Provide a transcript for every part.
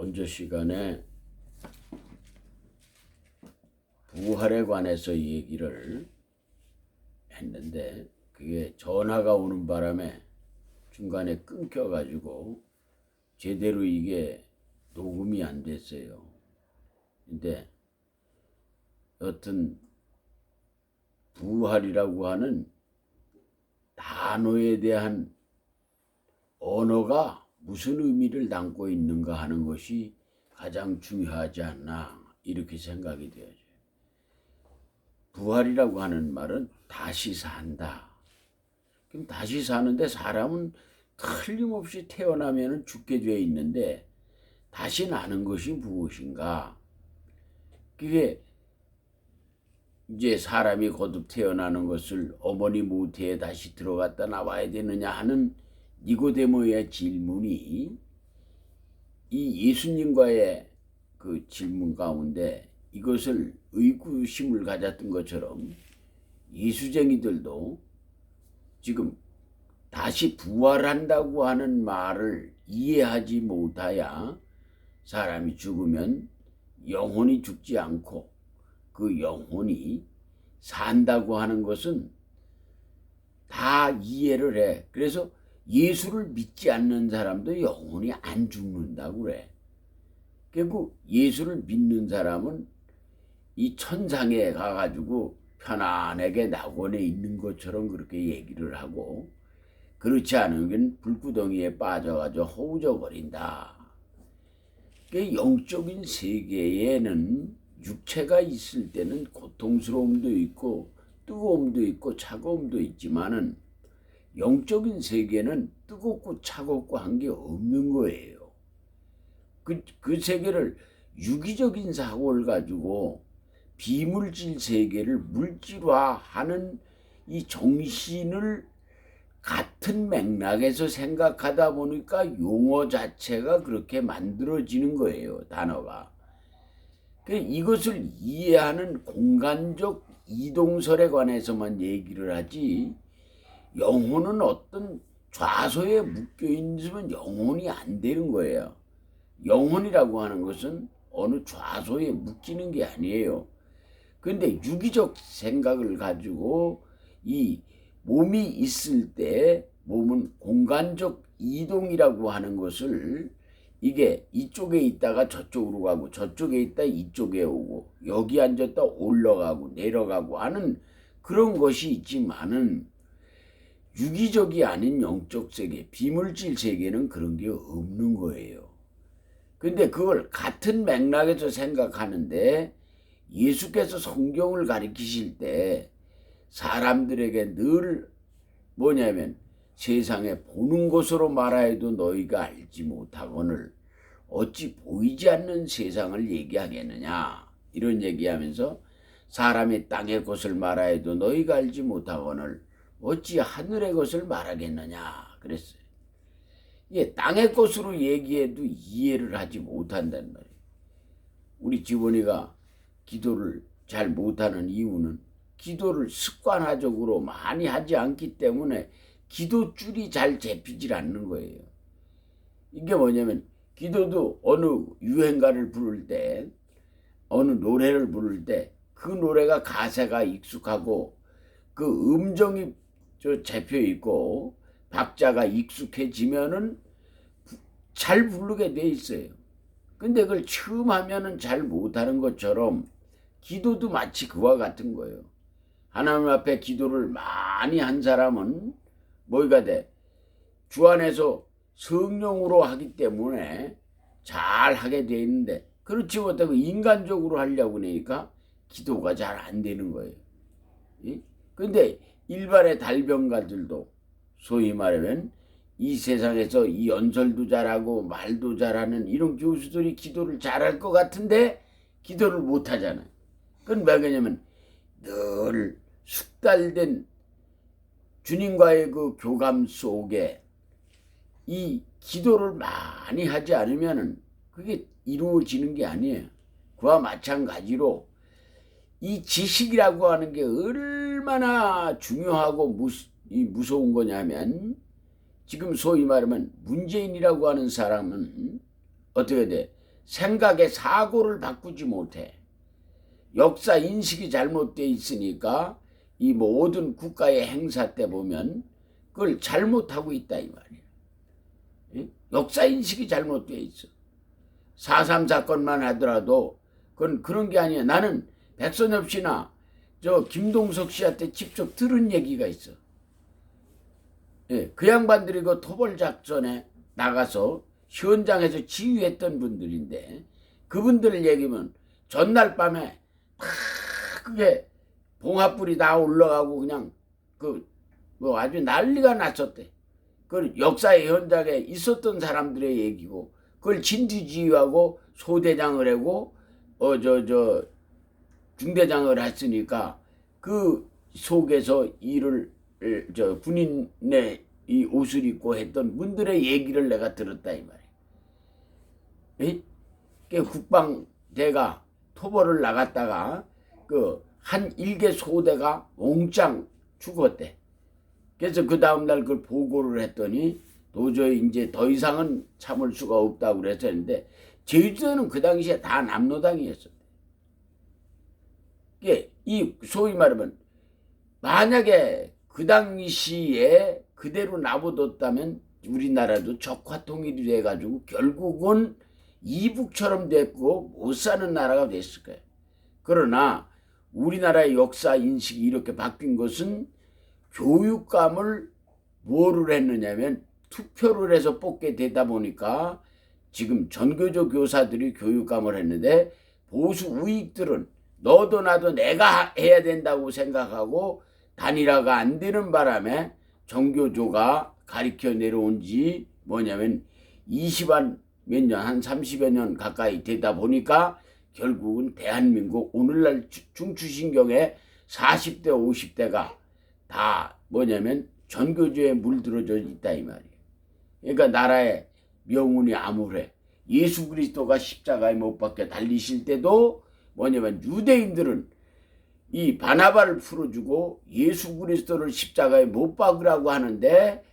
먼저 시간에 부활에 관해서 얘기를 했는데 그게 전화가 오는 바람에 중간에 끊겨가지고 제대로 이게 녹음이 안 됐어요. 근데 여튼 부활이라고 하는 단어에 대한 언어가 무슨 의미를 담고 있는가 하는 것이 가장 중요하지 않나 이렇게 생각이 되어요. 부활이라고 하는 말은 다시 산다. 그럼 다시 사는데 사람은 틀림없이 태어나면 죽게 되어 있는데 다시 나는 것이 무엇인가? 그게 이제 사람이 거듭 태어나는 것을 어머니 모태에 다시 들어갔다 나와야 되느냐 하는 니고데모의 질문이 이 예수님과의 그 질문 가운데 이것을 의구심을 가졌던 것처럼 예수쟁이들도 지금 다시 부활한다고 하는 말을 이해하지 못하여 사람이 죽으면 영혼이 죽지 않고 그 영혼이 산다고 하는 것은 다 이해를 해. 그래서 예수를 믿지 않는 사람도 영혼이 안 죽는다고 그래. 결국 예수를 믿는 사람은 이 천상에 가가지고 편안하게 낙원에 있는 것처럼 그렇게 얘기를 하고, 그렇지 않으면 불구덩이에 빠져가지고 허우적거린다. 영적인 세계에는 육체가 있을 때는 고통스러움도 있고 뜨거움도 있고 차가움도 있지만은 영적인 세계는 뜨겁고 차갑고 한 게 없는 거예요. 그 세계를 유기적인 사고를 가지고 비물질 세계를 물질화하는 이 정신을 같은 맥락에서 생각하다 보니까 용어 자체가 그렇게 만들어지는 거예요. 단어가. 이것을 이해하는 공간적 이동설에 관해서만 얘기를 하지, 영혼은 어떤 좌소에 묶여있으면 영혼이 안 되는 거예요. 영혼이라고 하는 것은 어느 좌소에 묶이는 게 아니에요. 그런데 유기적 생각을 가지고 이 몸이 있을 때 몸은 공간적 이동이라고 하는 것을, 이게 이쪽에 있다가 저쪽으로 가고 저쪽에 있다 이쪽에 오고 여기 앉았다 올라가고 내려가고 하는 그런 것이 있지만은 유기적이 아닌 영적 세계, 비물질 세계는 그런 게 없는 거예요. 근데 그걸 같은 맥락에서 생각하는데 예수께서 성경을 가리키실 때 사람들에게 늘 뭐냐면 세상에 보는 것으로 말하여도 너희가 알지 못하거늘 어찌 보이지 않는 세상을 얘기하겠느냐, 이런 얘기하면서 사람이 땅의 것을 말하여도 너희가 알지 못하거늘 어찌 하늘의 것을 말하겠느냐 그랬어요. 예, 땅의 것으로 얘기해도 이해를 하지 못한다는 말이에요. 우리 지원이가 기도를 잘 못하는 이유는 기도를 습관화적으로 많이 하지 않기 때문에 기도줄이 잘 잡히질 않는 거예요. 이게 뭐냐면 기도도 어느 유행가를 부를 때, 어느 노래를 부를 때 그 노래가 가사가 익숙하고 그 음정이 잡혀 있고 박자가 익숙해지면은 잘 부르게 돼 있어요. 근데 그걸 처음 하면은 잘 못하는 것처럼 기도도 마치 그와 같은 거예요. 하나님 앞에 기도를 많이 한 사람은 뭐가 돼? 주 안에서 성령으로 하기 때문에 잘 하게 돼 있는데, 그렇지 못하고 인간적으로 하려고 하니까 기도가 잘 안 되는 거예요. 근데 일반의 달병가들도 소위 말하면 이 세상에서 이 연설도 잘하고 말도 잘하는 이런 교수들이 기도를 잘할 것 같은데 기도를 못 하잖아요. 그건 왜 그러냐면 늘 숙달된 주님과의 그 교감 속에 이 기도를 많이 하지 않으면 그게 이루어지는 게 아니에요. 그와 마찬가지로 이 지식이라고 하는 게 얼마나 중요하고 무서운 거냐면, 지금 소위 말하면 문재인이라고 하는 사람은 어떻게 돼? 생각의 사고를 바꾸지 못해. 역사 인식이 잘못되어 있으니까 이 모든 국가의 행사 때 보면 그걸 잘못하고 있다 이 말이야. 역사 인식이 잘못되어 있어. 4.3 사건만 하더라도 그건 그런 게 아니야. 나는 백선엽 씨나 저 김동석 씨한테 직접 들은 얘기가 있어. 그 양반들이 그 토벌 작전에 나가서 현장에서 지휘했던 분들인데 그분들 얘기면 전날 밤에 다 그게 봉합불이 다 올라가고 그냥 뭐 아주 난리가 났었대. 그 역사의 현장에 있었던 사람들의 얘기고 그걸 진두지휘하고 소대장을 하고 중대장을 했으니까 그 속에서 일을 군인의 이 옷을 입고 했던 분들의 얘기를 내가 들었다 이 말이야. 국방대가 토벌을 나갔다가 한 일개 소대가 몽땅 죽었대. 그래서 그 다음날 그걸 보고를 했더니 도저히 이제 더 이상은 참을 수가 없다고 그랬었는데 제주도는 그 당시에 다 남로당이었어. 이 소위 말하면 만약에 그 당시에 그대로 놔둬뒀다면 우리나라도 적화통일이 돼가지고 결국은 이북처럼 됐고 못 사는 나라가 됐을 거예요. 그러나 우리나라의 역사 인식이 이렇게 바뀐 것은 교육감을 뭐를 했느냐면 투표를 해서 뽑게 되다 보니까 지금 전교조 교사들이 교육감을 했는데 보수 우익들은 너도 나도 내가 해야 된다고 생각하고 단일화가 안 되는 바람에 전교조가 가리켜 내려온 지 뭐냐면 20한 몇 년, 한 30여 년 가까이 되다 보니까 결국은 대한민국 오늘날 중추신경에 40대 50대가 다 뭐냐면 전교조에 물들어져 있다 이 말이에요. 그러니까 나라의 명운이 암울해. 예수 그리스도가 십자가에 못 박혀 달리실 때도 뭐냐면 유대인들은 이 바나바를 풀어주고 예수 그리스도를 십자가에 못 박으라고 하는데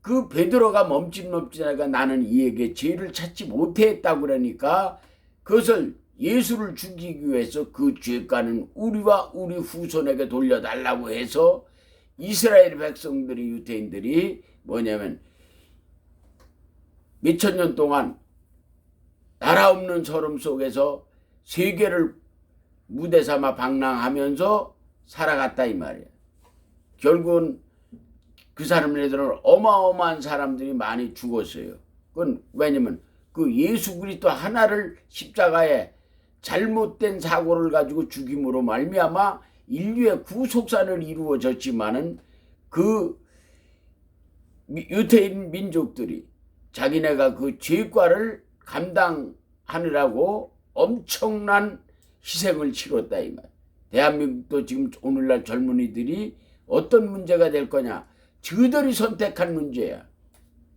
그 베드로가 멈칫멈칫하니까 나는 이에게 죄를 찾지 못했다고 그러니까 그것을 예수를 죽이기 위해서 그 죄가는 우리와 우리 후손에게 돌려달라고 해서 이스라엘 백성들이 유대인들이 뭐냐면 몇천 년 동안 나라 없는 서름 속에서 세계를 무대 삼아 방랑하면서 살아갔다 이 말이에요. 결국은 그 사람들은 어마어마한 사람들이 많이 죽었어요. 그건 왜냐면 그 예수 그리스도 하나를 십자가에 잘못된 사고를 가지고 죽임으로 말미암아 인류의 구속사는 이루어졌지만은 그 유대인 민족들이 자기네가 그 죄과를 감당하느라고 엄청난 희생을 치렀다 이 말. 대한민국도 지금 오늘날 젊은이들이 어떤 문제가 될 거냐. 저들이 선택한 문제야.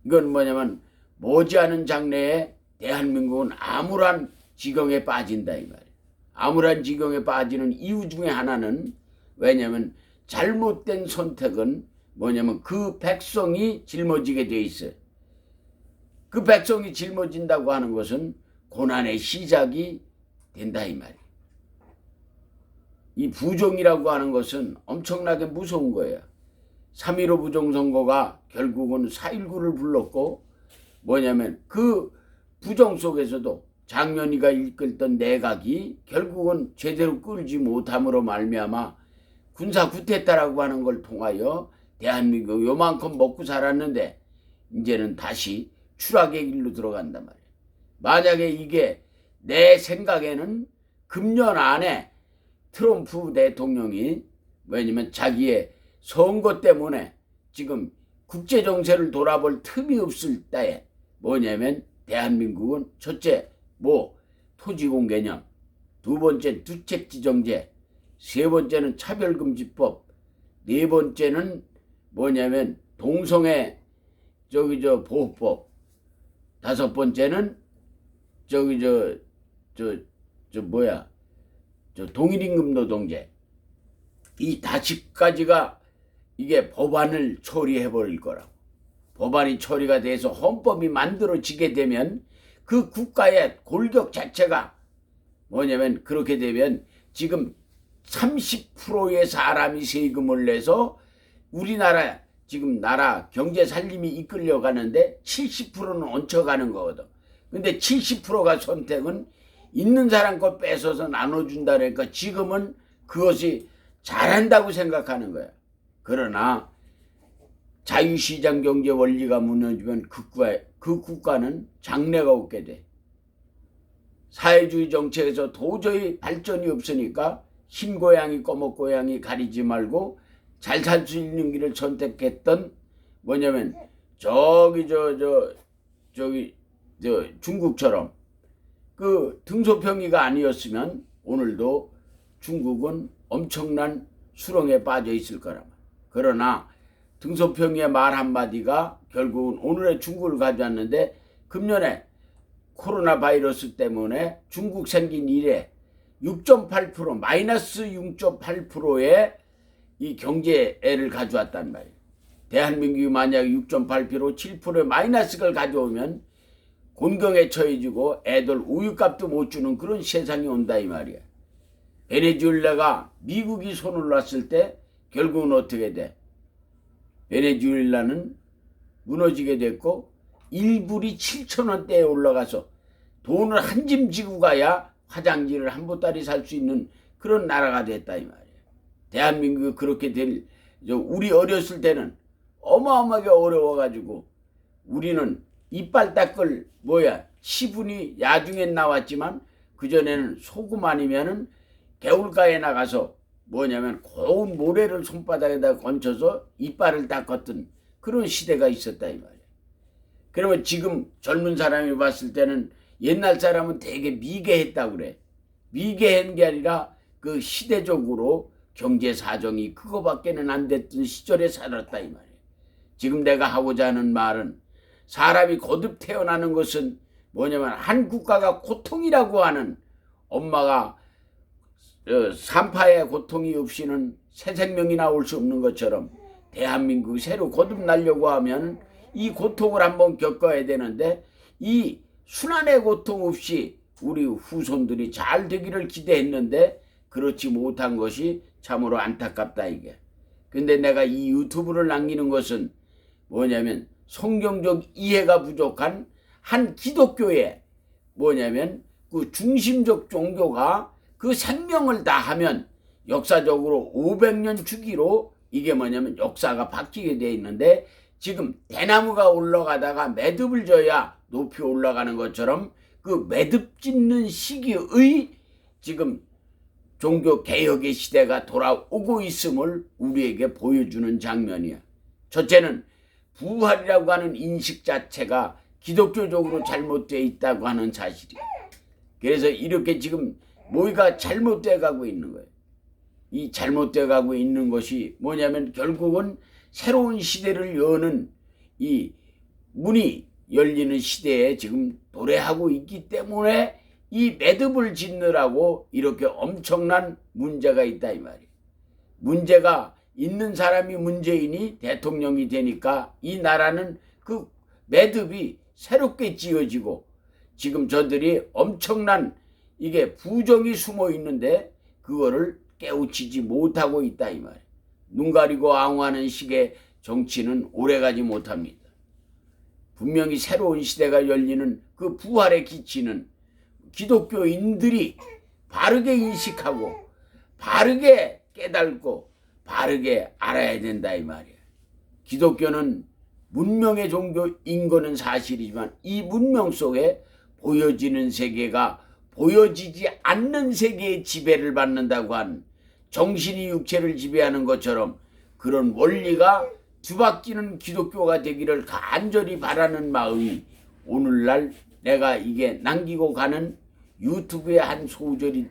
이건 뭐냐면 머지않은 장래에 대한민국은 암울한 지경에 빠진다 이 말이야. 암울한 지경에 빠지는 이유 중에 하나는 왜냐면 잘못된 선택은 뭐냐면 그 백성이 짊어지게 돼 있어요. 그 백성이 짊어진다고 하는 것은 고난의 시작이 된다 이 말이야. 이 부정이라고 하는 것은 엄청나게 무서운 거예요. 3.15 부정선거가 결국은 4.19를 불렀고 뭐냐면 그 부정 속에서도 장년이가 이끌던 내각이 결국은 제대로 끌지 못함으로 말미암아 군사 쿠데타라고 하는 걸 통하여 대한민국 요만큼 먹고 살았는데 이제는 다시 추락의 길로 들어간단 말이에요. 만약에 이게 내 생각에는 금년 안에 트럼프 대통령이 왜냐면 자기의 선거 때문에 지금 국제정세를 돌아볼 틈이 없을 때에 뭐냐면 대한민국은 첫째 토지공개념, 두 번째 두책지정제, 세 번째는 차별금지법, 네 번째는 뭐냐면 동성애 보호법, 다섯 번째는 동일임금 노동제. 이 5가지가 이게 법안을 처리해버릴 거라고. 법안이 처리가 돼서 헌법이 만들어지게 되면 그 국가의 골격 자체가 뭐냐면 그렇게 되면 지금 30%의 사람이 세금을 내서 우리나라 지금 나라 경제 살림이 이끌려 가는데 70%는 얹혀가는 거거든. 근데 70%가 선택은 있는 사람 것 뺏어서 나눠준다니까 지금은 그것이 잘한다고 생각하는 거야. 그러나 자유시장 경제 원리가 무너지면 그 국가는 장래가 없게 돼. 사회주의 정책에서 도저히 발전이 없으니까 흰 고양이 검은 고양이 가리지 말고 잘 살 수 있는 길을 선택했던 뭐냐면 저기 중국처럼 그 등소평이가 아니었으면 오늘도 중국은 엄청난 수렁에 빠져 있을 거란 말이야. 그러나 등소평이의 말 한마디가 결국은 오늘의 중국을 가져왔는데 금년에 코로나 바이러스 때문에 중국 생긴 이래 6.8% 마이너스 6.8%의 이 경제애를 가져왔단 말이에요. 대한민국이 만약 6.8% 7%의 마이너스를 가져오면 곤경에 처해지고 애들 우유값도 못 주는 그런 세상이 온다 이 말이야. 베네수엘라가 미국이 손을 놨을 때 결국은 어떻게 돼? 베네수엘라는 무너지게 됐고 1불이 7,000원대에 올라가서 돈을 한 짐 지고 가야 화장지를 한 보따리 살 수 있는 그런 나라가 됐다 이 말이야. 대한민국이 그렇게 우리 어렸을 때는 어마어마하게 어려워가지고 우리는 이빨 닦을 치분이 야중엔 나왔지만 그전에는 소금 아니면은 개울가에 나가서 고운 모래를 손바닥에다 건쳐서 이빨을 닦았던 그런 시대가 있었다 이 말이야. 그러면 지금 젊은 사람이 봤을 때는 옛날 사람은 되게 미개했다고 그래. 미개한 게 아니라 그 시대적으로 경제 사정이 그거밖에는 안 됐던 시절에 살았다 이 말이에요. 지금 내가 하고자 하는 말은 사람이 거듭 태어나는 것은 한 국가가 고통이라고 하는 엄마가 산파의 고통이 없이는 새 생명이 나올 수 없는 것처럼 대한민국이 새로 거듭 나려고 하면 이 고통을 한번 겪어야 되는데 이 순환의 고통 없이 우리 후손들이 잘 되기를 기대했는데 그렇지 못한 것이 참으로 안타깝다 이게. 근데 내가 이 유튜브를 남기는 것은 성경적 이해가 부족한 한 기독교의 그 중심적 종교가 그 생명을 다하면 역사적으로 500년 주기로 이게 역사가 바뀌게 돼 있는데 지금 대나무가 올라가다가 매듭을 져야 높이 올라가는 것처럼 그 매듭 짓는 시기의 지금 종교 개혁의 시대가 돌아오고 있음을 우리에게 보여주는 장면이야. 첫째는 부활이라고 하는 인식 자체가 기독교적으로 잘못되어 있다고 하는 사실이야. 그래서 이렇게 지금 뭐가 잘못되어 가고 있는 거예요. 이 잘못되어 가고 있는 것이 결국은 새로운 시대를 여는 이 문이 열리는 시대에 지금 도래하고 있기 때문에 이 매듭을 짓느라고 이렇게 엄청난 문제가 있다 이 말이에요. 문제가 있는 사람이 문재인이 대통령이 되니까 이 나라는 그 매듭이 새롭게 지어지고 지금 저들이 엄청난 이게 부정이 숨어 있는데 그거를 깨우치지 못하고 있다 이 말이에요. 눈 가리고 앙호하는 식의 정치는 오래가지 못합니다. 분명히 새로운 시대가 열리는 그 부활에 기치는 기독교인들이 바르게 인식하고 바르게 깨닫고 바르게 알아야 된다 이 말이야. 기독교는 문명의 종교인 거는 사실이지만 이 문명 속에 보여지는 세계가 보여지지 않는 세계의 지배를 받는다고 한 정신이 육체를 지배하는 것처럼 그런 원리가 뒤바뀌는 기독교가 되기를 간절히 바라는 마음이 오늘날 내가 이게 남기고 가는 유튜브의 한 소절이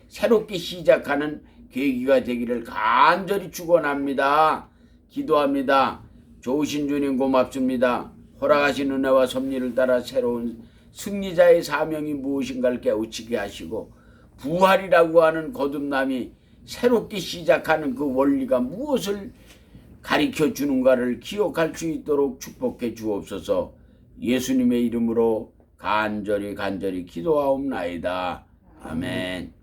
새롭게 시작하는 계기가 되기를 간절히 축원합니다. 기도합니다. 좋으신 주님 고맙습니다. 허락하신 은혜와 섭리를 따라 새로운 승리자의 사명이 무엇인가를 깨우치게 하시고 부활이라고 하는 거듭남이 새롭게 시작하는 그 원리가 무엇을 가르쳐 주는가를 기억할 수 있도록 축복해 주옵소서. 예수님의 이름으로 간절히 기도하옵나이다. 아멘.